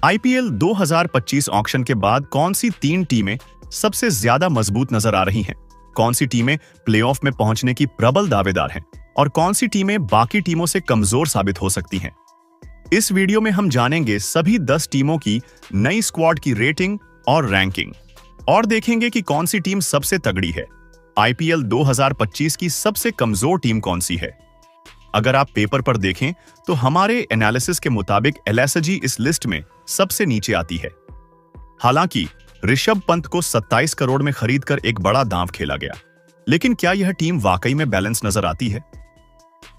IPL 2025 auction के बाद कौन सी 3 टीमें सबसे ज्यादा मजबूत नजर आ रही हैं? कौन सी टीमें प्लेऑफ में पहुंचने की प्रबल दावेदार हैं? और कौन सी टीमें बाकी टीमों से कमजोर साबित हो सकती हैं? इस वीडियो में हम जानेंगे सभी 10 टीमों की नई स्क्वाड की रेटिंग और रैंकिंग, और देखेंगे कि कौन सी टीम सबसे तगड़ी है। आईपीएल 2025 की सबसे कमजोर टीम कौन सी है? अगर आप पेपर पर देखें तो हमारे एनालिसिस के मुताबिक एलएसजी इस लिस्ट में सबसे नीचे आती है। हालांकि ऋषभ पंत को 27 करोड़ में खरीदकर एक बड़ा दांव खेला गया, लेकिन क्या यह टीम वाकई में बैलेंस नजर आती है?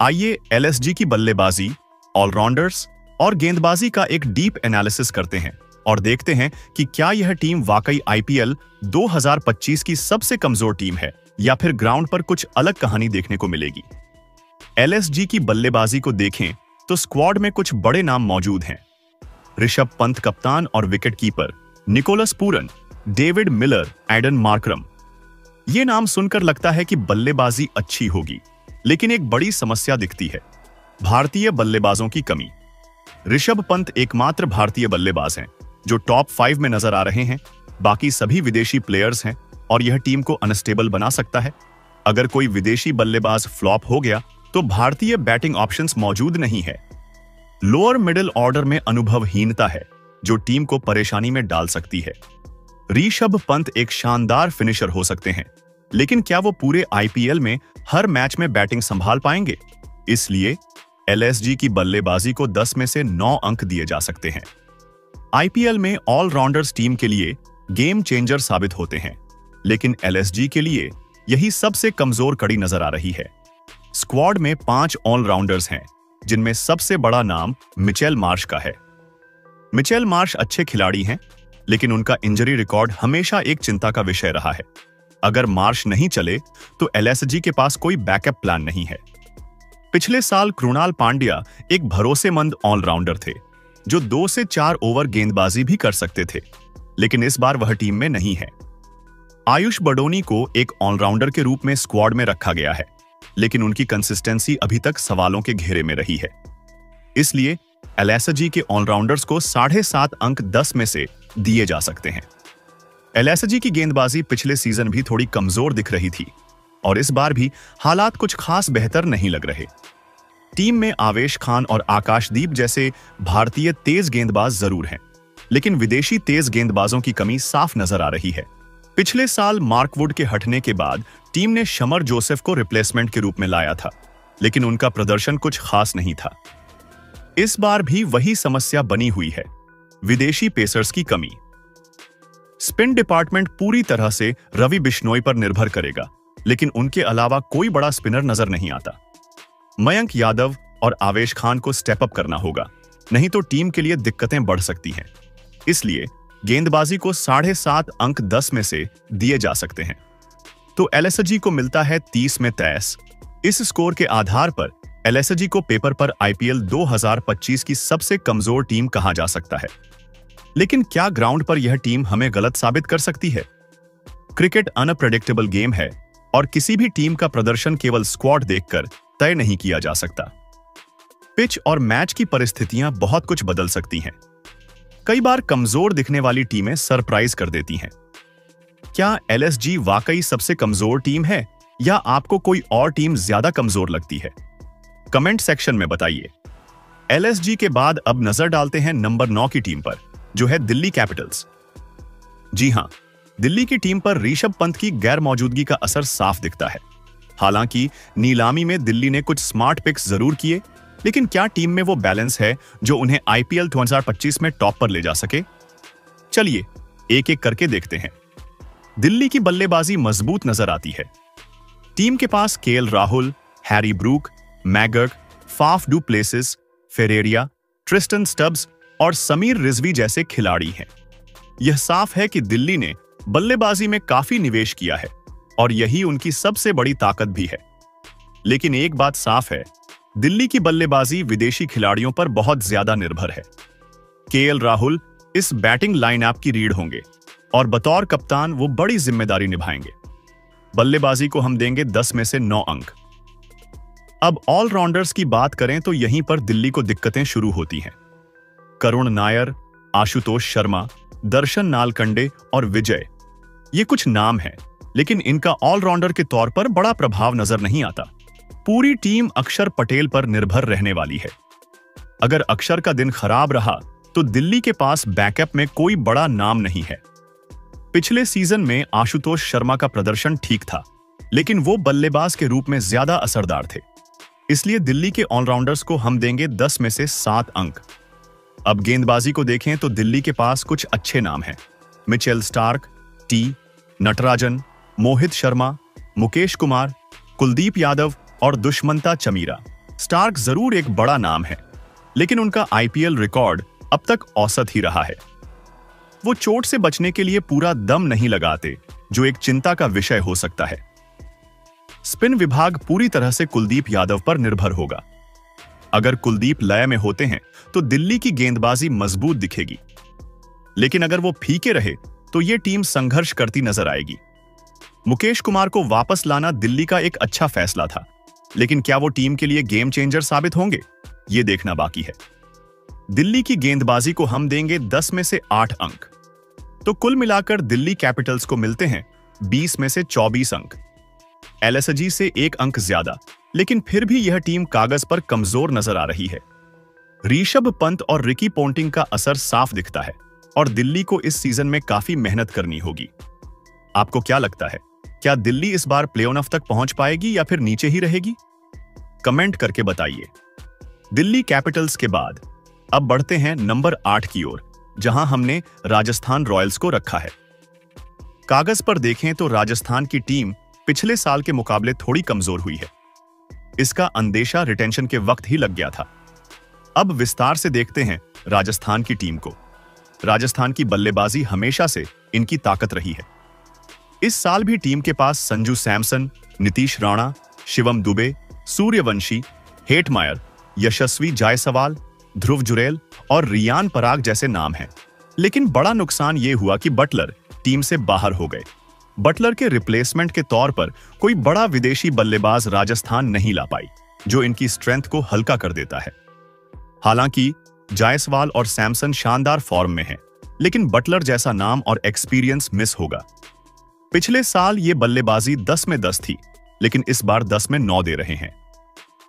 आइए एलएसजी की बल्लेबाजी, ऑलराउंडर्स और गेंदबाजी का एक डीप एनालिसिस करते हैं और देखते हैं कि क्या यह टीम वाकई आईपीएल 2025 की सबसे कमजोर टीम है या फिर ग्राउंड पर कुछ अलग कहानी देखने को मिलेगी। एलएसजी की बल्लेबाजी को देखें तो स्क्वाड में कुछ बड़े नाम मौजूद हैं। ऋषभ पंत कप्तान और wicketkeeper, Nicholas Pooran, David Miller, Aiden Markram. ये नाम सुनकर लगता है कि बल्लेबाजी अच्छी होगी, लेकिन एक बड़ी समस्या दिखती है, भारतीय बल्लेबाजों की कमी। ऋषभ पंत एकमात्र भारतीय बल्लेबाज हैं जो टॉप 5 में नजर आ रहे हैं। बाकी सभी विदेशी प्लेयर्स हैं और यह टीम को अनस्टेबल बना सकता है। अगर कोई विदेशी बल्लेबाज फ्लॉप हो गया तो भारतीय बैटिंग ऑप्शंस मौजूद नहीं है। लोअर मिडिल ऑर्डर में अनुभवहीनता है जो टीम को परेशानी में डाल सकती है। ऋषभ पंत एक शानदार फिनिशर हो सकते हैं, लेकिन क्या वो पूरे आईपीएल में हर मैच में बैटिंग संभाल पाएंगे? इसलिए एलएसजी की बल्लेबाजी को 10 में से 9 अंक दिए जा सकते हैं। आईपीएल में ऑलराउंडर्स टीम के लिए गेम चेंजर साबित होते हैं, लेकिन एलएसजी के लिए यही सबसे कमजोर कड़ी नजर आ रही है। स्क्वाड में 5 ऑलराउंडर्स हैं, जिनमें सबसे बड़ा नाम मिचेल मार्श का है। मिचेल मार्श अच्छे खिलाड़ी हैं, लेकिन उनका इंजरी रिकॉर्ड हमेशा एक चिंता का विषय रहा है। अगर मार्श नहीं चले तो एलएसजी के पास कोई बैकअप प्लान नहीं है। पिछले साल कृणाल पांड्या एक भरोसेमंद ऑलराउंडर थे जो 2 से 4 ओवर गेंदबाजी भी कर सकते थे, लेकिन इस बार वह टीम में नहीं है। आयुष बडोनी को एक ऑलराउंडर के रूप में स्क्वाड में रखा गया है, लेकिन उनकी कंसिस्टेंसी अभी तक सवालों के घेरे में रही है। इसलिए एलएसजी के ऑलराउंडर्स को 7.5 अंक 10 में से दिए जा सकते हैं। एलएसजी की गेंदबाजी पिछले सीजन भी थोड़ी कमजोर दिख रही थी और इस बार भी हालात कुछ खास बेहतर नहीं लग रहे। टीम में आवेश खान और आकाशदीप जैसे भारतीय तेज गेंदबाज जरूर हैं, लेकिन विदेशी तेज गेंदबाजों की कमी साफ नजर आ रही है। पिछले साल मार्क वुड के हटने के बाद टीम ने शमर जोसेफ को रिप्लेसमेंट के रूप में लाया था, लेकिन उनका प्रदर्शन कुछ खास नहीं था। इस बार भी वही समस्या बनी हुई है, विदेशी पेसर्स की कमी। स्पिन डिपार्टमेंट पूरी तरह से रवि बिश्नोई पर निर्भर करेगा, लेकिन उनके अलावा कोई बड़ा स्पिनर नजर नहीं आता। मयंक यादव और आवेश खान को स्टेप अप करना होगा, नहीं तो टीम के लिए दिक्कतें बढ़ सकती हैं। इसलिए गेंदबाजी को 7.5 अंक 10 में से दिए जा सकते हैं। तो एलएसजी को मिलता है 30 में 23। इस स्कोर के आधार पर एलएसजी को पेपर पर आईपीएल 2025 की सबसे कमजोर टीम कहा जा सकता है। लेकिन क्या ग्राउंड पर यह टीम हमें गलत साबित कर सकती है? क्रिकेट अनप्रेडिक्टेबल गेम है और किसी भी टीम का प्रदर्शन केवल स्क्वाड देखकर तय नहीं किया जा सकता। पिच और मैच की परिस्थितियां बहुत कुछ बदल सकती हैं। कई बार कमजोर दिखने वाली टीमें सरप्राइज कर देती हैं। क्या एलएसजी वाकई सबसे कमजोर टीम है या आपको कोई और टीम ज्यादा कमजोर लगती है? कमेंट सेक्शन में बताइए। एलएसजी के बाद अब नजर डालते हैं नंबर 9 की टीम पर, जो है दिल्ली कैपिटल्स। जी हां, दिल्ली की टीम पर ऋषभ पंत की गैर मौजूदगी का असर साफ दिखता है। हालांकि नीलामी में दिल्ली ने कुछ स्मार्ट पिक्स जरूर किए, लेकिन क्या टीम में वो बैलेंस है जो उन्हें आईपीएल 2025 में टॉप पर ले जा सके? चलिए एक एक करके देखते हैं। दिल्ली की बल्लेबाजी मजबूत नजर आती है। टीम के पास KL Rahul, Harry Brook, McGurk, Faf du Plessis, Ferreira, Tristan Stubbs और समीर रिजवी जैसे खिलाड़ी हैं। यह साफ है कि दिल्ली ने बल्लेबाजी में काफी निवेश किया है और यही उनकी सबसे बड़ी ताकत भी है। लेकिन एक बात साफ है, दिल्ली की बल्लेबाजी विदेशी खिलाड़ियों पर बहुत ज्यादा निर्भर है। केएल राहुल इस बैटिंग लाइनअप की रीढ़ होंगे और बतौर कप्तान वो बड़ी जिम्मेदारी निभाएंगे। बल्लेबाजी को हम देंगे 10 में से 9 अंक। अब ऑलराउंडर्स की बात करें तो यहीं पर दिल्ली को दिक्कतें शुरू होती हैं। करुण नायर, आशुतोष शर्मा, दर्शन नालकंडे और विजय, ये कुछ नाम हैं, लेकिन इनका ऑलराउंडर के तौर पर बड़ा प्रभाव नजर नहीं आता। पूरी टीम अक्षर पटेल पर निर्भर रहने वाली है। अगर अक्षर का दिन खराब रहा तो दिल्ली के पास बैकअप में कोई बड़ा नाम नहीं है। पिछले सीजन में आशुतोष शर्मा का प्रदर्शन ठीक था, लेकिन वो बल्लेबाज के रूप में ज्यादा असरदार थे। इसलिए दिल्ली के ऑलराउंडर्स को हम देंगे 10 में से 7 अंक। अब गेंदबाजी को देखें तो दिल्ली के पास कुछ अच्छे नाम हैं। Mitchell Starc, T, Natarajan, Mohit Sharma, Mukesh Kumar, Kuldeep Yadav और दुष्मंता चमीरा। स्टार्क जरूर एक बड़ा नाम है, लेकिन उनका आईपीएल रिकॉर्ड अब तक औसत ही रहा है। वो चोट से बचने के लिए पूरा दम नहीं लगाते, जो एक चिंता का विषय हो सकता है। स्पिन विभाग पूरी तरह से कुलदीप यादव पर निर्भर होगा। अगर कुलदीप लय में होते हैं तो दिल्ली की गेंदबाजी मजबूत दिखेगी, लेकिन अगर वो फीके रहे तो ये टीम संघर्ष करती नजर आएगी। मुकेश कुमार को वापस लाना दिल्ली का एक अच्छा फैसला था, लेकिन क्या वो टीम के लिए गेम चेंजर साबित होंगे, ये देखना बाकी है। दिल्ली की गेंदबाजी को हम देंगे 10 में से 8 अंक। तो कुल मिलाकर दिल्ली कैपिटल्स को मिलते हैं 20 में से 24 अंक। एलएसजी से 1 अंक ज्यादा, लेकिन फिर भी यह टीम कागज पर कमजोर नजर आ रही है। ऋषभ पंत और रिकी पोंटिंग का असर साफ दिखता है और दिल्ली को इस सीजन में काफी मेहनत करनी होगी। आपको क्या लगता है, क्या दिल्ली इस बार प्ले-ऑफ तक पहुंच पाएगी या फिर नीचे ही रहेगी? कमेंट करके बताइए। दिल्ली कैपिटल्स के बाद अब बढ़ते हैं नंबर 8 की ओर, जहां हमने राजस्थान रॉयल्स को रखा है। कागज पर देखें तो राजस्थान की टीम पिछले साल के मुकाबले थोड़ी कमजोर हुई है। इसका अंदेशा रिटेंशन के वक्त ही लग गया था। अब विस्तार से देखते हैं राजस्थान की टीम को। राजस्थान की बल्लेबाजी हमेशा से इनकी ताकत रही है। इस साल भी टीम के पास संजू सैमसन, नीतीश राणा, शिवम दुबे, सूर्यवंशी, हेटमायर, यशस्वी जायसवाल, ध्रुव जुरेल और रियान पराग जैसे नाम हैं। लेकिन बड़ा नुकसान यह हुआ कि बटलर टीम से बाहर हो गए। बटलर के रिप्लेसमेंट के तौर पर कोई बड़ा विदेशी बल्लेबाज राजस्थान नहीं ला पाई, जो इनकी स्ट्रेंथ को हल्का कर देता है। हालांकि जायसवाल और सैमसन शानदार फॉर्म में हैं, लेकिन बटलर जैसा नाम और एक्सपीरियंस मिस होगा। पिछले साल ये बल्लेबाजी 10 में 10 थी, लेकिन इस बार 10 में 9 दे रहे हैं।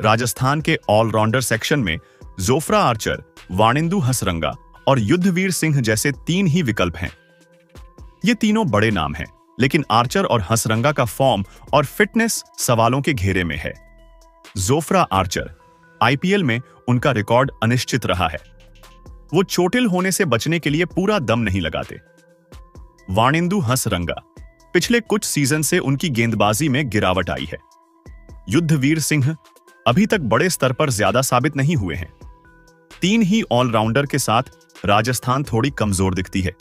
राजस्थान के ऑलराउंडर सेक्शन में जोफ्रा आर्चर, वाणिंदु हसरंगा और युद्धवीर सिंह जैसे 3 ही विकल्प हैं। ये तीनों बड़े नाम हैं, लेकिन आर्चर और हसरंगा का फॉर्म और फिटनेस सवालों के घेरे में है। जोफ्रा आर्चर, आईपीएल में उनका रिकॉर्ड अनिश्चित रहा है। वो चोटिल होने से बचने के लिए पूरा दम नहीं लगाते। वाणिंदु हसरंगा, पिछले कुछ सीजन से उनकी गेंदबाजी में गिरावट आई है। युद्धवीर सिंह अभी तक बड़े स्तर पर ज्यादा साबित नहीं हुए हैं। 3 ही ऑलराउंडर के साथ राजस्थान थोड़ी कमजोर दिखती है,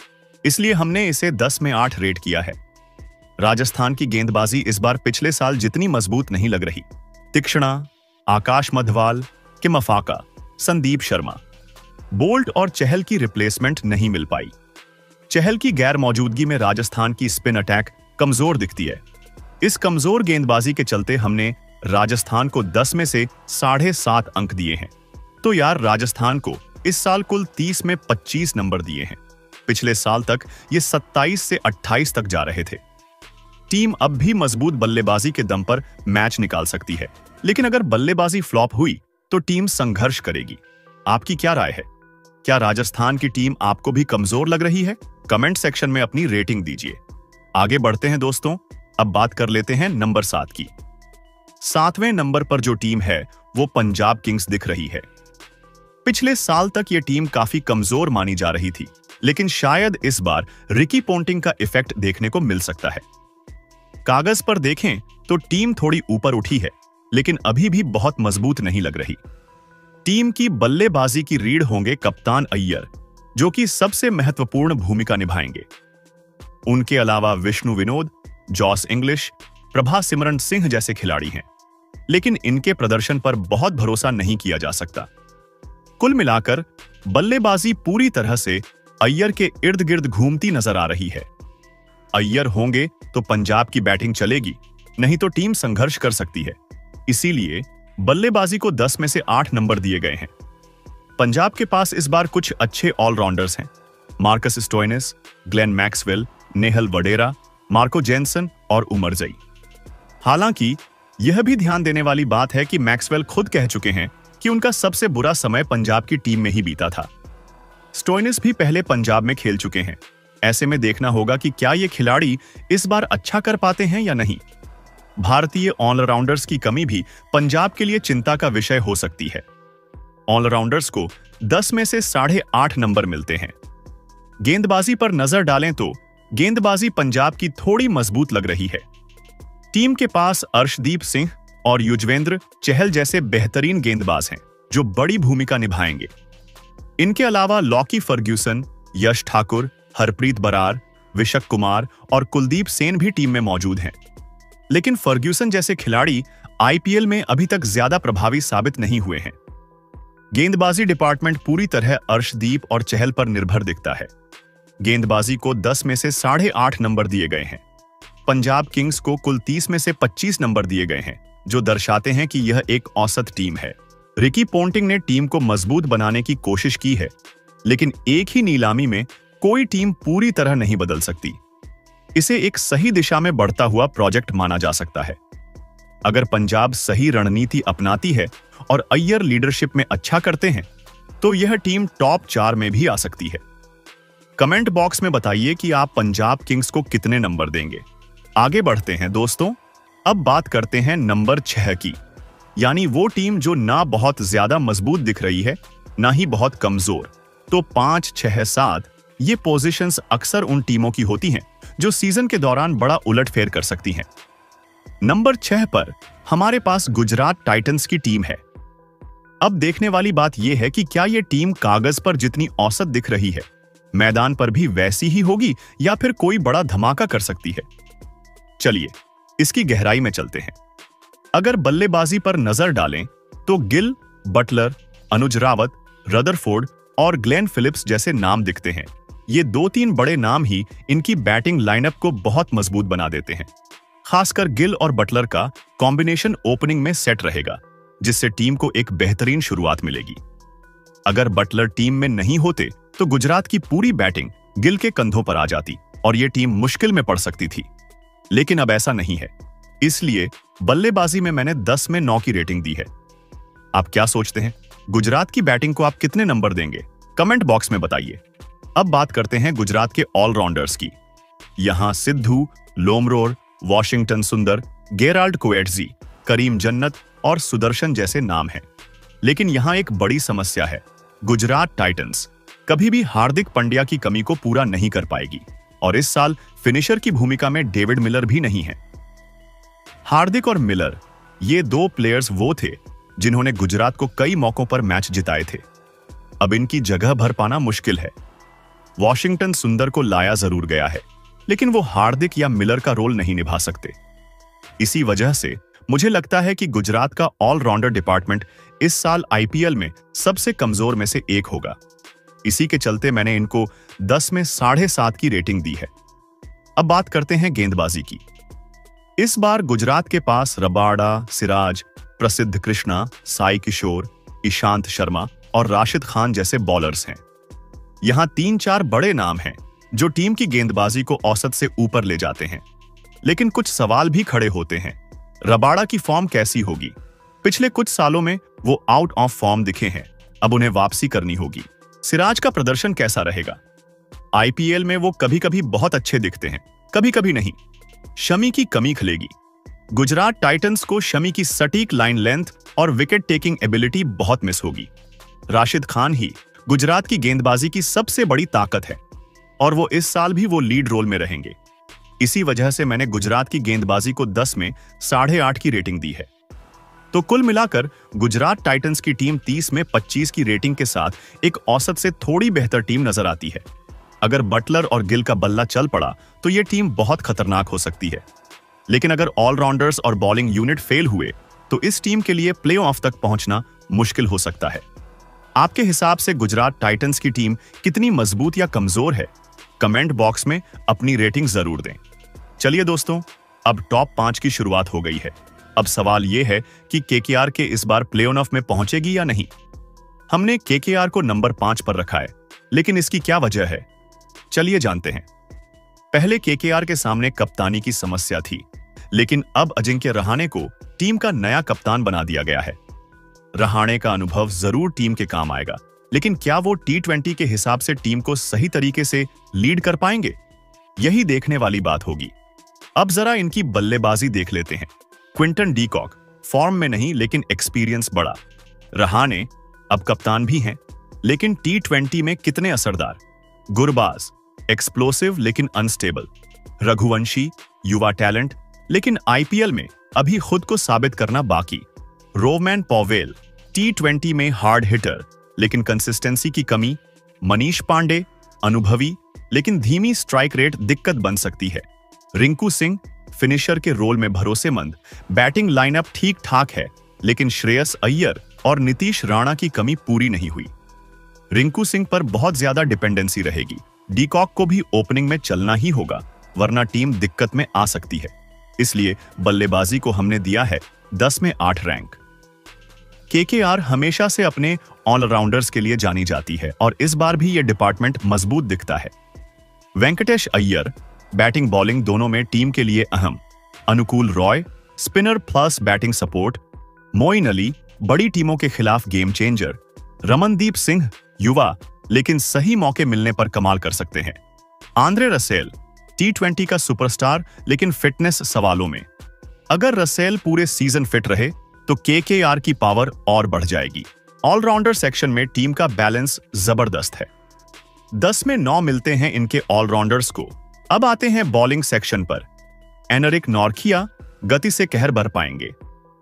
इसलिए हमने इसे 10 में 8 रेट किया है। राजस्थान की गेंदबाजी इस बार पिछले साल जितनी मजबूत नहीं लग रही। तीक्ष्णा, आकाश मधवाल के मफाका, संदीप शर्मा, बोल्ट और चहल की रिप्लेसमेंट नहीं मिल पाई। चहल की गैर मौजूदगी में राजस्थान की स्पिन अटैक कमजोर दिखती है। इस कमजोर गेंदबाजी के चलते हमने राजस्थान को 10 में से 7.5 अंक दिए हैं। तो यार, राजस्थान को इस साल कुल 30 में 25 नंबर दिए हैं। पिछले साल तक ये 27 से 28 तक जा रहे थे। टीम अब भी मजबूत बल्लेबाजी के दम पर मैच निकाल सकती है, लेकिन अगर बल्लेबाजी फ्लॉप हुई तो टीम संघर्ष करेगी। आपकी क्या राय है? क्या राजस्थान की टीम आपको भी कमजोर लग रही है? कमेंट सेक्शन में अपनी रेटिंग दीजिए। आगे बढ़ते हैं दोस्तों, अब बात कर लेते हैं नंबर 7 की। 7वें नंबर पर जो टीम है वो पंजाब किंग्स दिख रही है। पिछले साल तक ये टीम काफी कमजोर मानी जा रही थी, लेकिन शायद इस बार रिकी पोंटिंग का इफेक्ट देखने को मिल सकता है। कागज पर देखें तो टीम थोड़ी ऊपर उठी है, लेकिन अभी भी बहुत मजबूत नहीं लग रही। टीम की बल्लेबाजी की रीढ़ होंगे कप्तान अय्यर, जो कि सबसे महत्वपूर्ण भूमिका निभाएंगे। उनके अलावा विष्णु विनोद, जॉस इंग्लिश, प्रभा सिमरन सिंह जैसे खिलाड़ी हैं, लेकिन इनके प्रदर्शन पर बहुत भरोसा नहीं किया जा सकता। कुल मिलाकर बल्लेबाजी पूरी तरह से अय्यर के इर्द गिर्द घूमती नजर आ रही है। अय्यर होंगे तो पंजाब की बैटिंग चलेगी, नहीं तो टीम संघर्ष कर सकती है। इसीलिए बल्लेबाजी को 10 में से 8 नंबर दिए गए हैं। पंजाब के पास इस बार कुछ अच्छे ऑलराउंडर्स हैं, Marcus Stoinis, Glenn Maxwell, Nehal Wadhera, Marco Jansen और उमरजई। हालांकि यह भी ध्यान देने वाली बात है कि मैक्सवेल खुद कह चुके हैं कि उनका सबसे बुरा समय पंजाब की टीम में ही बीता था। स्टोइनिस भी पहले पंजाब में खेल चुके हैं। ऐसे में देखना होगा कि क्या ये खिलाड़ी इस बार अच्छा कर पाते हैं या नहीं। भारतीय ऑलराउंडर्स की कमी भी पंजाब के लिए चिंता का विषय हो सकती है। ऑलराउंडर्स को 10 में से 8.5 नंबर मिलते हैं। गेंदबाजी पर नजर डालें तो गेंदबाजी पंजाब की थोड़ी मजबूत लग रही है। टीम के पास अर्शदीप सिंह और युजवेंद्र चहल जैसे बेहतरीन गेंदबाज हैं, जो बड़ी भूमिका निभाएंगे। इनके अलावा लॉकी फर्ग्यूसन, यश ठाकुर, हरप्रीत बरार, विशक कुमार और कुलदीप सेन भी टीम में मौजूद हैं। लेकिन फर्ग्यूसन जैसे खिलाड़ी आईपीएल में अभी तक ज्यादा प्रभावी साबित नहीं हुए हैं। गेंदबाजी डिपार्टमेंट पूरी तरह अर्शदीप और चहल पर निर्भर दिखता है। गेंदबाजी को 10 में से 8.5 नंबर दिए गए हैं। पंजाब किंग्स को कुल 30 में से 25 नंबर दिए गए हैं, जो दर्शाते हैं कि यह एक औसत टीम है। रिकी पोंटिंग ने टीम को मजबूत बनाने की कोशिश की है, लेकिन एक ही नीलामी में कोई टीम पूरी तरह नहीं बदल सकती। इसे एक सही दिशा में बढ़ता हुआ प्रोजेक्ट माना जा सकता है। अगर पंजाब सही रणनीति अपनाती है और अय्यर लीडरशिप में अच्छा करते हैं, तो यह टीम टॉप 4 में भी आ सकती है। कमेंट बॉक्स में बताइए कि आप पंजाब किंग्स को कितने नंबर देंगे। आगे बढ़ते हैं दोस्तों, अब बात करते हैं नंबर 6 की, यानी वो टीम जो ना बहुत ज्यादा मजबूत दिख रही है, ना ही बहुत कमजोर। तो 5, 6, 7 ये पोजीशंस अक्सर उन टीमों की होती हैं जो सीजन के दौरान बड़ा उलटफेर कर सकती हैं। नंबर 6 पर हमारे पास गुजरात टाइटंस की टीम है। अब देखने वाली बात यह है कि क्या यह टीम कागज पर जितनी औसत दिख रही है, मैदान पर भी वैसी ही होगी या फिर कोई बड़ा धमाका कर सकती है। चलिए इसकी गहराई में चलते हैं। अगर बल्लेबाजी पर नजर डालें तो गिल, बटलर, अनुज रावत, रदरफोर्ड और ग्लेन फिलिप्स जैसे नाम दिखते हैं। ये 2-3 बड़े नाम ही इनकी बैटिंग लाइनअप को बहुत मजबूत बना देते हैं। खासकर गिल और बटलर का कॉम्बिनेशन ओपनिंग में सेट रहेगा, जिससे टीम को एक बेहतरीन शुरुआत मिलेगी। अगर बटलर टीम में नहीं होते तो गुजरात की पूरी बैटिंग गिल के कंधों पर आ जाती और यह टीम मुश्किल में पड़ सकती थी। लेकिन अब ऐसा नहीं है, इसलिए बल्लेबाजी में मैंने 10 में 9 की रेटिंग दी है। आप क्या सोचते हैं, गुजरात की बैटिंग को आप कितने नंबर देंगे? कमेंट बॉक्स में बताइए। अब बात करते हैं गुजरात के ऑलराउंडर्स की। यहां सिद्धू, लोमरोर, वॉशिंगटन सुंदर, गेराल्ड कोएट्जी, करीम जन्नत और सुदर्शन जैसे नाम हैं। लेकिन यहां एक बड़ी समस्या है। गुजरात टाइटंस कभी भी हार्दिक पांड्या की कमी को पूरा नहीं कर पाएगी और इस साल फिनिशर की भूमिका में डेविड मिलर भी नहीं है। हार्दिक और मिलर ये 2 प्लेयर्स वो थे जिन्होंने गुजरात को कई मौकों पर मैच जिताए थे। अब इनकी जगह भर पाना मुश्किल है। वॉशिंगटन सुंदर को लाया जरूर गया है, लेकिन वो हार्दिक या मिलर का रोल नहीं निभा सकते। इसी वजह से मुझे लगता है कि गुजरात का ऑलराउंडर डिपार्टमेंट इस साल आईपीएल में सबसे कमजोर में से एक होगा। इसी के चलते मैंने इनको 10 में 7.5 की रेटिंग दी है। अब बात करते हैं गेंदबाजी की। इस बार गुजरात के पास रबाडा, सिराज, प्रसिद्ध कृष्णा, साई किशोर, ईशांत शर्मा और राशिद खान जैसे बॉलर्स हैं। यहां 3-4 बड़े नाम हैं जो टीम की गेंदबाजी को औसत से ऊपर ले जाते हैं। लेकिन कुछ सवाल भी खड़े होते हैं। रबाडा की फॉर्म कैसी होगी? पिछले कुछ सालों में वो आउट ऑफ फॉर्म दिखे हैं, अब उन्हें वापसी करनी होगी। सिराज का प्रदर्शन कैसा रहेगा? आईपीएल में वो कभी कभी बहुत अच्छे दिखते हैं, कभी कभी नहीं। शमी की कमी खलेगी। गुजरात टाइटंस को शमी की सटीक लाइन लेंथ और विकेट टेकिंग एबिलिटी बहुत मिस होगी। राशिद खान ही गुजरात की गेंदबाजी की सबसे बड़ी ताकत है और वो इस साल भी वो लीड रोल में रहेंगे। इसी वजह से मैंने गुजरात की गेंदबाजी को 10 में 8.5 की रेटिंग दी है। तो कुल मिलाकर गुजरात टाइटंस की टीम 30 में 25 की रेटिंग के साथ एक औसत से थोड़ी बेहतर टीम नजर आती है। अगर बटलर और गिल का बल्ला चल पड़ा तो यह टीम बहुत खतरनाक हो सकती है। लेकिन अगर ऑलराउंडर्स और बॉलिंग यूनिट फेल हुए तो इस टीम के लिए प्लेऑफ तक पहुंचना मुश्किल हो सकता है। आपके हिसाब से गुजरात टाइटंस की टीम कितनी मजबूत या कमजोर है? कमेंट बॉक्स में अपनी रेटिंग जरूर दें। चलिए दोस्तों, अब टॉप 5 की शुरुआत हो गई है। अब सवाल यह है कि केकेआर के इस बार प्ले-ऑफ में पहुंचेगी या नहीं। हमने केकेआर को नंबर 5 पर रखा है, लेकिन इसकी क्या वजह है? चलिए जानते हैं। पहले केकेआर के सामने कप्तानी की समस्या थी, लेकिन अब अजिंक्य रहाणे को टीम का नया कप्तान बना दिया गया है। रहाणे का अनुभव जरूर टीम के काम आएगा, लेकिन क्या वो T20 के हिसाब से टीम को सही तरीके से लीड कर पाएंगे? यही देखने वाली बात होगी। अब जरा इनकी बल्लेबाजी देख लेते हैं। क्विंटन डी कॉक फॉर्म में नहीं, लेकिन एक्सपीरियंस बड़ा। रहाणे अब कप्तान भी हैं, लेकिन T20 में कितने असरदार। गुरबाज एक्सप्लोसिव लेकिन अनस्टेबल। रघुवंशी युवा टैलेंट, लेकिन आईपीएल में अभी खुद को साबित करना बाकी। रोमैन पॉवेल T20 में हार्ड हिटर, लेकिन कंसिस्टेंसी की कमी। मनीष पांडे अनुभवी, लेकिन धीमी स्ट्राइक रेट दिक्कत बन सकती है। रिंकू सिंह फिनिशर के रोल में भरोसेमंद, बैटिंग लाइनअप ठीक ठाक है, लेकिन श्रेयस अय्यर और नीतीश राणा की कमी पूरी नहीं हुई। रिंकू सिंह पर बहुत ज्यादा डिपेंडेंसी रहेगी। डीकॉक को भी ओपनिंग में चलना ही होगा, वरना टीम दिक्कत में आ सकती है। इसलिए बल्लेबाजी को हमने दिया है 10 में 8 रैंक। केकेआर हमेशा से अपने ऑलराउंडर्स के लिए जानी जाती है और इस बार भी यह डिपार्टमेंट मजबूत दिखता है। वेंकटेश अय्यर बैटिंग बॉलिंग दोनों में टीम के लिए अहम। Anukul Roy spinner plus batting support. Moeen Ali बड़ी टीमों के खिलाफ गेम चेंजर। रमनदीप सिंह युवा, लेकिन सही मौके मिलने पर कमाल कर सकते हैं। आंद्रे रसेल T20 का सुपरस्टार, लेकिन फिटनेस सवालों में। अगर रसेल पूरे सीजन फिट रहे तो केकेआर की पावर और बढ़ जाएगी। ऑलराउंडर सेक्शन में टीम का बैलेंस जबरदस्त है। 10 में 9 मिलते हैं इनके ऑलराउंडर्स को। अब आते हैं बॉलिंग सेक्शन पर। एनरिक नॉर्किया गति से कहर भर पाएंगे।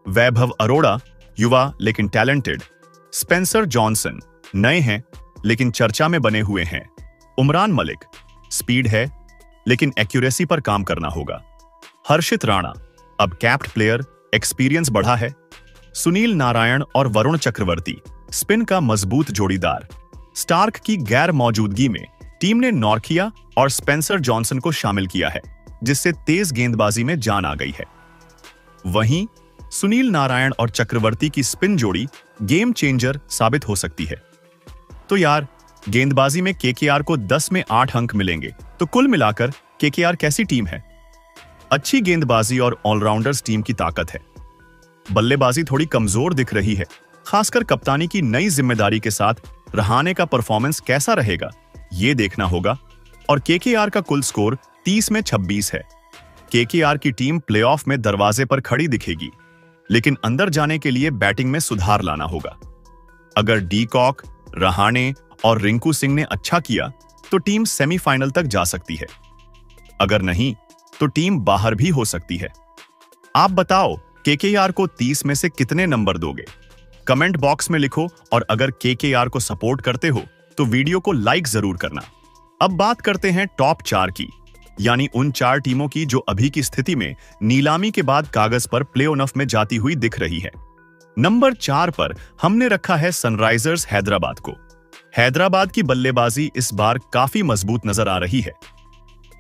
वैभव अरोड़ा युवा लेकिन टैलेंटेड। स्पेंसर जॉनसन नए हैं, लेकिन चर्चा में बने हुए हैं। उमरान मलिक स्पीड है, लेकिन एक्यूरेसी पर काम करना होगा। हर्षित राणा अब कैप्ड प्लेयर, एक्सपीरियंस बढ़ा है। सुनील नारायण और वरुण चक्रवर्ती स्पिन का मजबूत जोड़ीदार। स्टार्क की गैर मौजूदगी में टीम ने नॉर्किया और स्पेंसर जॉनसन को शामिल किया है, जिससे तेज गेंदबाजी में जान आ गई है। वहीं सुनील नारायण और चक्रवर्ती की स्पिन जोड़ी गेम चेंजर साबित हो सकती है। तो यार, गेंदबाजी में केकेआर को 10 में 8 अंक मिलेंगे, तो कुल मिलाकर केकेआर कैसी टीम है? अच्छी गेंदबाजी और ऑलराउंडर्स टीम की ताकत है। बल्लेबाजी थोड़ी कमजोर दिख रही है, खासकर कप्तानी की नई जिम्मेदारी के साथ रहाणे का परफॉर्मेंस कैसा रहेगा, ये देखना होगा। और केकेआर का कुल स्कोर 30 में 26 है। केकेआर की टीम प्लेऑफ में दरवाजे पर खड़ी दिखेगी, लेकिन अंदर जाने के लिए बैटिंग में सुधार लाना होगा। अगर डीकॉक, रहाणे और रिंकू सिंह ने अच्छा किया तो टीम सेमीफाइनल तक जा सकती है। अगर नहीं तो टीम बाहर भी हो सकती है। आप बताओ, केकेआर को 30 में से कितने नंबर दोगे? कमेंट बॉक्स में लिखो, और अगर केकेआर को सपोर्ट करते हो तो वीडियो को लाइक जरूर करना। अब बात करते हैं टॉप 4 की, यानी उन 4 टीमों की जो अभी की स्थिति में नीलामी के बाद कागज पर प्ले-ऑफ में जाती हुई दिख रही है। नंबर 4 पर हमने रखा है सनराइजर्स हैदराबाद को। हैदराबाद की बल्लेबाजी इस बार काफी मजबूत नजर आ रही है।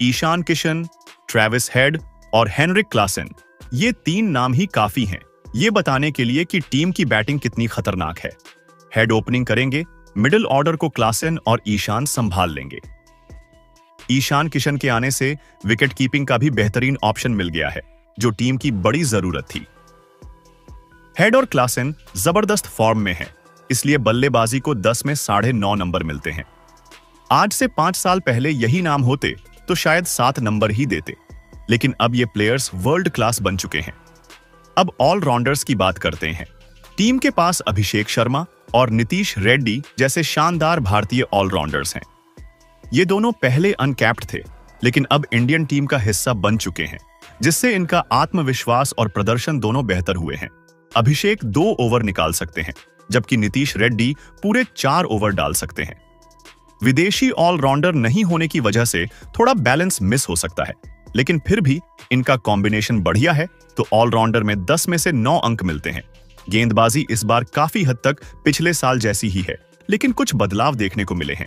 ईशान किशन, ट्रेविस हेड और हेनरिक क्लासन, ये 3 नाम ही काफी हैं ये बताने के लिए कि टीम की बैटिंग कितनी खतरनाक है। हेड ओपनिंग करेंगे, मिडिल ऑर्डर को क्लासन और ईशान संभाल लेंगे। ईशान किशन के आने से विकेट कीपिंग का भी बेहतरीन ऑप्शन मिल गया है, जो टीम की बड़ी जरूरत थी। हेड और क्लासन जबरदस्त फॉर्म में है, इसलिए बल्लेबाजी को 10 में 9.5 नंबर मिलते हैं। आज से 5 साल पहले यही नाम होते तो शायद 7 नंबर ही देते, लेकिन अब ये प्लेयर्स वर्ल्ड क्लास बन चुके हैं। अब ऑलराउंडर्स की बात करते हैं। टीम के पास अभिषेक शर्मा और नीतीश रेड्डी जैसे शानदार भारतीय ऑलराउंडर्स हैं। ये दोनों पहले अनकैप्ड थे, लेकिन अब इंडियन टीम का हिस्सा बन चुके हैं, जिससे इनका आत्मविश्वास और प्रदर्शन दोनों बेहतर हुए हैं। अभिषेक 2 ओवर निकाल सकते हैं, जबकि नीतीश रेड्डी पूरे 4 ओवर डाल सकते हैं। विदेशी ऑलराउंडर नहीं होने की वजह से थोड़ा बैलेंस मिस हो सकता है, लेकिन फिर भी इनका कॉम्बिनेशन बढ़िया है, तो ऑलराउंडर में 10 में से 9 अंक मिलते हैं। गेंदबाजी इस बार काफी हद तक पिछले साल जैसी ही है, लेकिन कुछ बदलाव देखने को मिले हैं।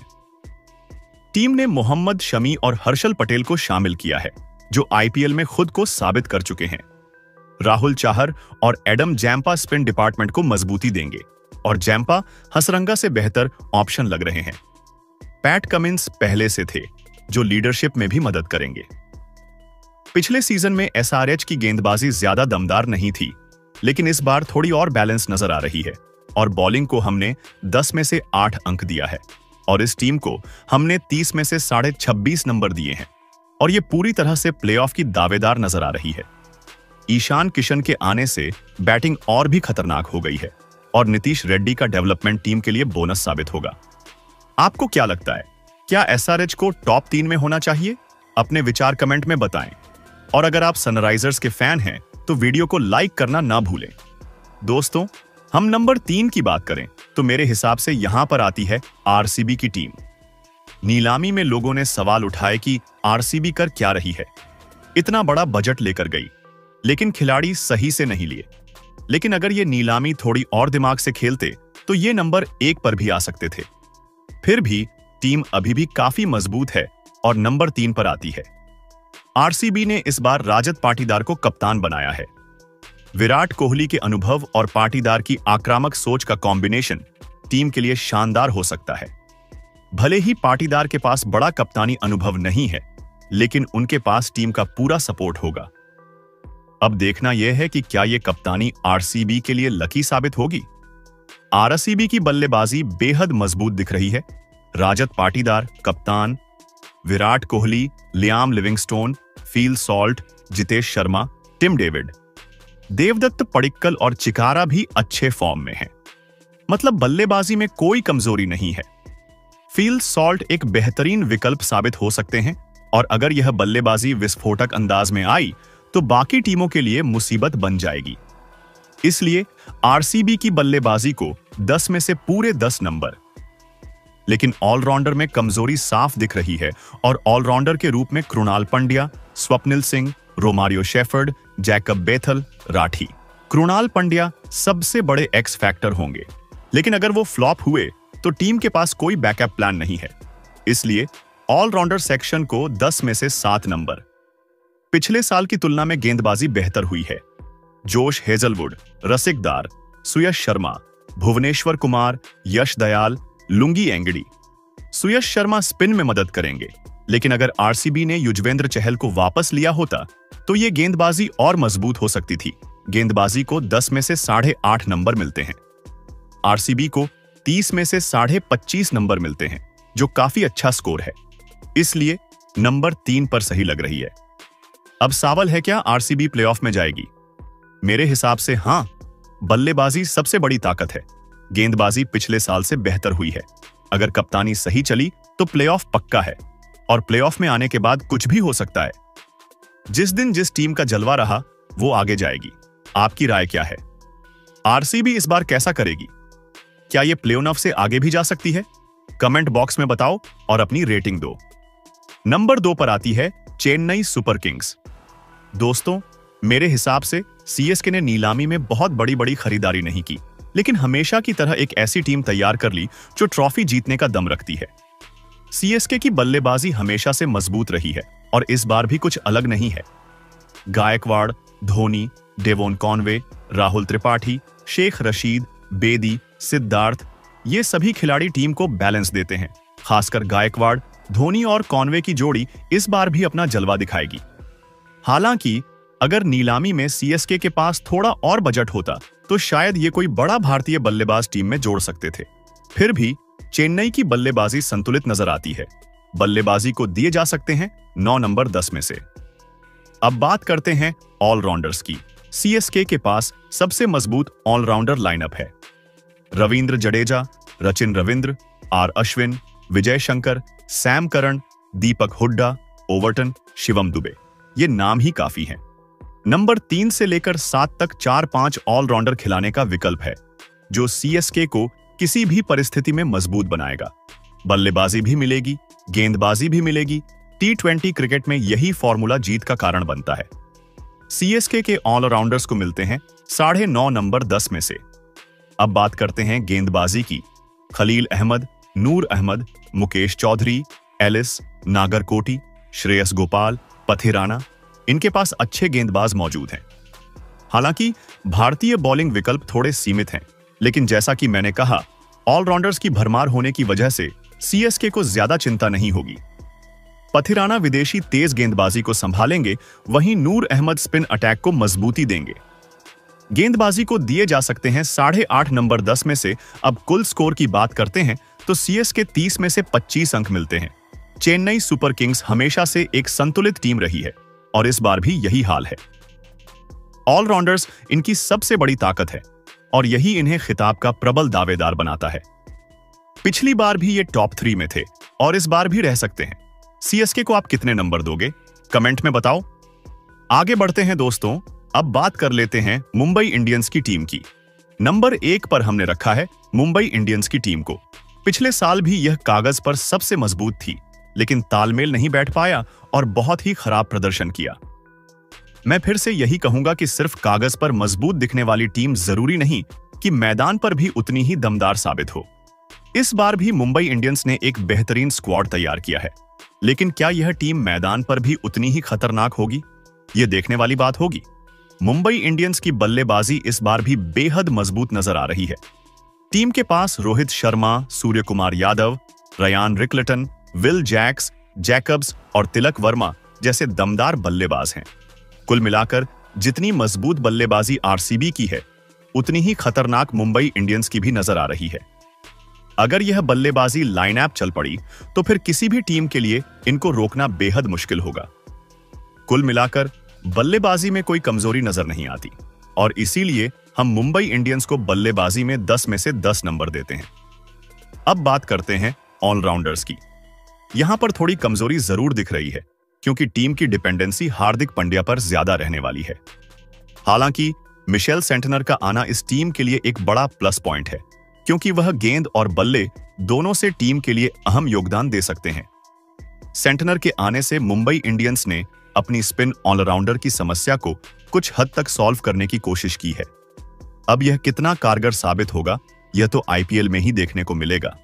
टीम ने मोहम्मद शमी और हर्षल पटेल को शामिल किया है, जो आईपीएल में खुद को साबित कर चुके हैं। राहुल चाहर और एडम जैम्पा स्पिन डिपार्टमेंट को मजबूती देंगे, और जैम्पा हसरंगा से बेहतर ऑप्शन लग रहे हैं। पैट कमिंस पहले से थे, जो लीडरशिप में भी मदद करेंगे। पिछले सीजन में एसआरएच की गेंदबाजी ज्यादा दमदार नहीं थी, लेकिन इस बार थोड़ी और बैलेंस नजर आ रही है और बॉलिंग को हमने 10 में से 8 अंक दिया है और इस टीम को हमने 30 में से 26.5 नंबर दिए हैं और ये पूरी तरह से प्लेऑफ की दावेदार नजर आ रही है। ईशान किशन के आने से बैटिंग और भी खतरनाक हो गई है और नीतीश रेड्डी का डेवलपमेंट टीम के लिए बोनस साबित होगा। आपको क्या लगता है, क्या एसआरएच को टॉप 3 में होना चाहिए? अपने विचार कमेंट में बताएं और अगर आप सनराइजर्स के फैन हैं तो वीडियो को लाइक करना ना भूलें। दोस्तों, हम नंबर 3 की बात करें तो मेरे हिसाब से यहां पर आती है आरसीबी की टीम। नीलामी में लोगों ने सवाल उठाए कि आरसीबी कर क्या रही है, इतना बड़ा बजट लेकर गई लेकिन खिलाड़ी सही से नहीं लिए। लेकिन अगर ये नीलामी थोड़ी और दिमाग से खेलते तो ये नंबर 1 पर भी आ सकते थे। फिर भी टीम अभी भी काफी मजबूत है और नंबर 3 पर आती है। आरसीबी ने इस बार राजत पाटीदार को कप्तान बनाया है। विराट कोहली के अनुभव और पाटीदार की आक्रामक सोच का कॉम्बिनेशन टीम के लिए शानदार हो सकता है। भले ही पाटीदार के पास बड़ा कप्तानी अनुभव नहीं है, लेकिन उनके पास टीम का पूरा सपोर्ट होगा। अब देखना यह है कि क्या यह कप्तानी आरसीबी के लिए लकी साबित होगी। आरसीबी की बल्लेबाजी बेहद मजबूत दिख रही है। राजत पाटीदार कप्तान, Virat Kohli, Liam Livingstone, Phil Salt, Jitesh Sharma, Tim David, Devdutt Padikkal और चिकारा भी अच्छे फॉर्म में हैं। मतलब बल्लेबाजी में कोई कमजोरी नहीं है। फील सॉल्ट एक बेहतरीन विकल्प साबित हो सकते हैं और अगर यह बल्लेबाजी विस्फोटक अंदाज में आई तो बाकी टीमों के लिए मुसीबत बन जाएगी। इसलिए आरसीबी की बल्लेबाजी को 10 में से पूरे 10 नंबर। लेकिन ऑलराउंडर में कमजोरी साफ दिख रही है और ऑलराउंडर के रूप में Krunal Pandya, Swapnil Singh, Romario Shepherd, Jacob Bethell, Rathi. Krunal Pandya सबसे बड़े एक्स फैक्टर होंगे, लेकिन अगर वो फ्लॉप हुए तो टीम के पास कोई बैकअप प्लान नहीं है। इसलिए ऑलराउंडर सेक्शन को 10 में से 7 नंबर। पिछले साल की तुलना में गेंदबाजी बेहतर हुई है। जोश हेजलवुड, रसिक दार, सुयश शर्मा, भुवनेश्वर कुमार, यश दयाल, लुंगी एंगडी। सुयश शर्मा स्पिन में मदद करेंगे, लेकिन अगर आरसीबी ने युजवेंद्र चहल को वापस लिया होता तो यह गेंदबाजी और मजबूत हो सकती थी। गेंदबाजी को 10 में से 8.5 नंबर मिलते हैं। आरसीबी को 30 में से 25.5 नंबर मिलते हैं, जो काफी अच्छा स्कोर है। इसलिए नंबर 3 पर सही लग रही है। अब सवाल है, क्या आरसीबी प्लेऑफ में जाएगी? मेरे हिसाब से हां। बल्लेबाजी सबसे बड़ी ताकत है। गेंदबाजी पिछले साल से बेहतर हुई है। अगर कप्तानी सही चली तो प्लेऑफ पक्का है और प्लेऑफ में आने के बाद कुछ भी हो सकता है। जिस दिन जिस टीम का जलवा रहा वो आगे जाएगी। आपकी राय क्या है? आरसीबी इस बार कैसा करेगी? क्या ये प्लेऑफ से आगे भी जा सकती है? कमेंट बॉक्स में बताओ और अपनी रेटिंग दो। नंबर 2 पर आती है चेन्नई सुपर किंग्स। दोस्तों, मेरे हिसाब से सीएसके ने नीलामी में बहुत बड़ी खरीदारी नहीं की, लेकिन हमेशा की तरह एक ऐसी टीम तैयार कर ली जो ट्रॉफी जीतने का दम रखती है। सीएसके की बल्लेबाजी हमेशा से मजबूत रही है और इस बार भी कुछ अलग नहीं है। गायकवाड़, धोनी, डेवोन कॉनवे, राहुल त्रिपाठी, शेख रशीद, बेदी, सिद्धार्थ, ये सभी खिलाड़ी टीम को बैलेंस देते हैं। खासकर गायकवाड़, धोनी और कॉनवे की जोड़ी इस बार भी अपना जलवा दिखाएगी। हालांकि अगर नीलामी में सीएसके के पास थोड़ा और बजट होता तो शायद ये कोई बड़ा भारतीय बल्लेबाज टीम में जोड़ सकते थे। फिर भी चेन्नई की बल्लेबाजी संतुलित नजर आती है। बल्लेबाजी को दिए जा सकते हैं 9 नंबर 10 में से। अब बात करते हैं ऑलराउंडर्स की। सीएसके के पास सबसे मजबूत ऑलराउंडर लाइनअप है। Ravindra Jadeja, Rachin Ravindra, R Ashwin, Vijay Shankar, Sam Curran, Deepak Hooda, Overton, Shivam Dube, ये नाम ही काफी हैं। नंबर 3 से लेकर 7 तक 4-5 ऑलराउंडर खिलाने का विकल्प है, जो सीएसके को किसी भी परिस्थिति में मजबूत बनाएगा। बल्लेबाजी भी मिलेगी, गेंदबाजी भी मिलेगी। T20 क्रिकेट में यही फॉर्मूला जीत का कारण बनता है। सीएसके के ऑलराउंडर्स को मिलते हैं 9.5 नंबर 10 में से। अब बात करते हैं गेंदबाजी की। खलील अहमद, नूर अहमद, मुकेश चौधरी, एलिस, नागरकोटी, श्रेयस गोपाल, पथिराना, इनके पास अच्छे गेंदबाज मौजूद हैं। हालांकि भारतीय बॉलिंग विकल्प थोड़े सीमित हैं, लेकिन जैसा कि मैंने कहा, ऑलराउंडर्स की भरमार होने की वजह से सीएसके को ज्यादा चिंता नहीं होगी। पथिराना विदेशी तेज गेंदबाजी को संभालेंगे, वहीं नूर अहमद स्पिन अटैक को मजबूती देंगे। गेंदबाजी को दिए जा सकते हैं 8.5 नंबर 10 में से। अब कुल स्कोर की बात करते हैं तो सीएसके 30 में से 25 अंक मिलते हैं। चेन्नई सुपर किंग्स हमेशा से एक संतुलित टीम रही है और इस बार भी यही हाल है। ऑलराउंडर्स इनकी सबसे बड़ी ताकत है और यही इन्हें खिताब का प्रबल दावेदार बनाता है। पिछली बार भी ये टॉप 3 में थे और इस बार भी रह सकते हैं। सीएसके को आप कितने नंबर दोगे, कमेंट में बताओ। आगे बढ़ते हैं दोस्तों, अब बात कर लेते हैं मुंबई इंडियंस की टीम की। नंबर 1 पर हमने रखा है मुंबई इंडियंस की टीम को। पिछले साल भी यह कागज पर सबसे मजबूत थी, लेकिन तालमेल नहीं बैठ पाया और बहुत ही खराब प्रदर्शन किया। मैं फिर से यही कहूंगा कि सिर्फ कागज पर मजबूत दिखने वाली टीम जरूरी नहीं कि मैदान पर भी उतनी ही दमदार साबित हो। इस बार भी मुंबई इंडियंस ने एक बेहतरीन स्क्वाड तैयार किया है, लेकिन क्या यह टीम मैदान पर भी उतनी ही खतरनाक होगी, यह देखने वाली बात होगी। मुंबई इंडियंस की बल्लेबाजी इस बार भी बेहद मजबूत नजर आ रही है। टीम के पास Rohit Sharma, Surya Kumar Yadav, Ryan Rickelton, Will Jacks, Jacobs और तिलक वर्मा जैसे दमदार बल्लेबाज हैं। कुल मिलाकर जितनी मजबूत बल्लेबाजी आरसीबी की है, उतनी ही खतरनाक मुंबई इंडियंस की भी नजर आ रही है। अगर यह बल्लेबाजी लाइनअप चल पड़ी तो फिर किसी भी टीम के लिए इनको रोकना बेहद मुश्किल होगा। कुल मिलाकर बल्लेबाजी में कोई कमजोरी नजर नहीं आती और इसीलिए हम मुंबई इंडियंस को बल्लेबाजी में 10 में से 10 नंबर देते हैं। अब बात करते हैं ऑलराउंडर्स की। यहां पर थोड़ी कमजोरी जरूर दिख रही है, क्योंकि टीम की डिपेंडेंसी हार्दिक पांड्या पर ज्यादा रहने वाली है। हालांकि मिशेल सेंटनर का आना इस टीम के लिए एक बड़ा प्लस पॉइंट है, क्योंकि वह गेंद और बल्ले दोनों से टीम के लिए अहम योगदान दे सकते हैं। सेंटनर के आने से मुंबई इंडियंस ने अपनी स्पिन ऑलराउंडर की समस्या को कुछ हद तक सॉल्व करने की कोशिश की है। अब यह कितना कारगर साबित होगा, यह तो आईपीएल में ही देखने को मिलेगा।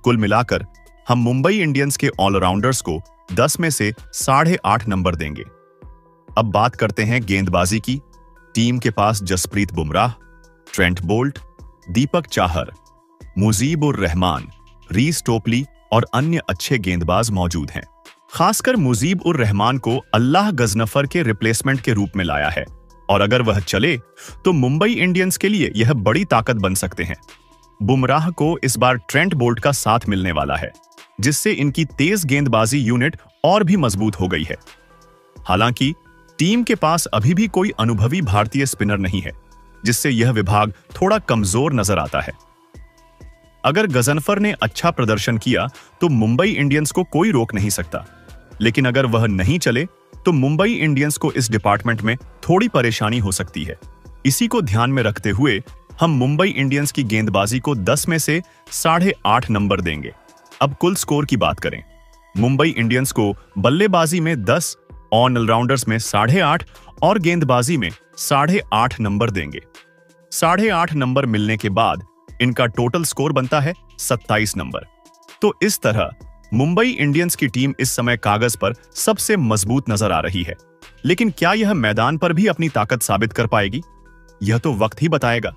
कुल मिलाकर हम मुंबई इंडियंस के ऑलराउंडर्स को 10 में से 8.5 नंबर देंगे। अब बात करते हैं गेंदबाजी की। टीम के पास जसप्रीत बुमराह, ट्रेंट बोल्ट, दीपक चाहर, मुजीब उर रहमान, रीस टोपली और अन्य अच्छे गेंदबाज मौजूद हैं। खासकर मुजीब उर रहमान को अल्लाह गजनफर के रिप्लेसमेंट के रूप में लाया है और अगर वह चले तो मुंबई इंडियंस के लिए यह बड़ी ताकत बन सकते हैं। बुमराह को इस बार ट्रेंट बोल्ट का साथ मिलने वाला है, जिससे इनकी तेज गेंदबाजी यूनिट और भी मजबूत हो गई है। हालांकि टीम के पास अभी भी कोई अनुभवी भारतीय स्पिनर नहीं है, जिससे यह विभाग थोड़ा कमजोर नजर आता है। अगर गजनफर ने अच्छा प्रदर्शन किया तो मुंबई इंडियंस को कोई रोक नहीं सकता, लेकिन अगर वह नहीं चले तो मुंबई इंडियंस को इस डिपार्टमेंट में थोड़ी परेशानी हो सकती है। इसी को ध्यान में रखते हुए हम मुंबई इंडियंस की गेंदबाजी को 10 में से 8.5 नंबर देंगे। अब कुल स्कोर की बात करें। मुंबई इंडियंस को बल्लेबाजी में 10, ऑलराउंडर्स में 8.5 और गेंदबाजी में 8.5 नंबर देंगे। 8.5 नंबर मिलने के बाद इनका टोटल स्कोर बनता है 27 नंबर। तो इस तरह मुंबई इंडियंस की टीम इस समय कागज पर सबसे मजबूत नजर आ रही है, लेकिन क्या यह मैदान पर भी अपनी ताकत साबित कर पाएगी, यह तो वक्त ही बताएगा।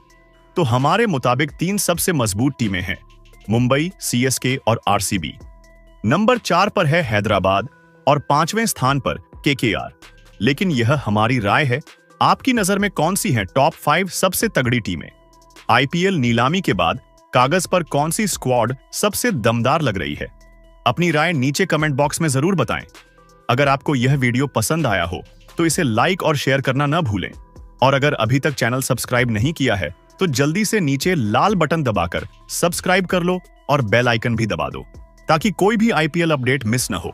तो हमारे मुताबिक 3 सबसे मजबूत टीमें हैं, मुंबई, सीएसके और आरसीबी। नंबर 4 पर है हैदराबाद और 5वें स्थान पर केकेआर। लेकिन यह हमारी राय है, आपकी नजर में कौन सी है टॉप 5 सबसे तगड़ी टीमें? आईपीएल नीलामी के बाद कागज पर कौन सी स्क्वाड सबसे दमदार लग रही है? अपनी राय नीचे कमेंट बॉक्स में जरूर बताएं। अगर आपको यह वीडियो पसंद आया हो तो इसे लाइक और शेयर करना न भूलें, और अगर अभी तक चैनल सब्सक्राइब नहीं किया है तो जल्दी से नीचे लाल बटन दबाकर सब्सक्राइब कर लो और बेल आइकन भी दबा दो, ताकि कोई भी आईपीएल अपडेट मिस न हो।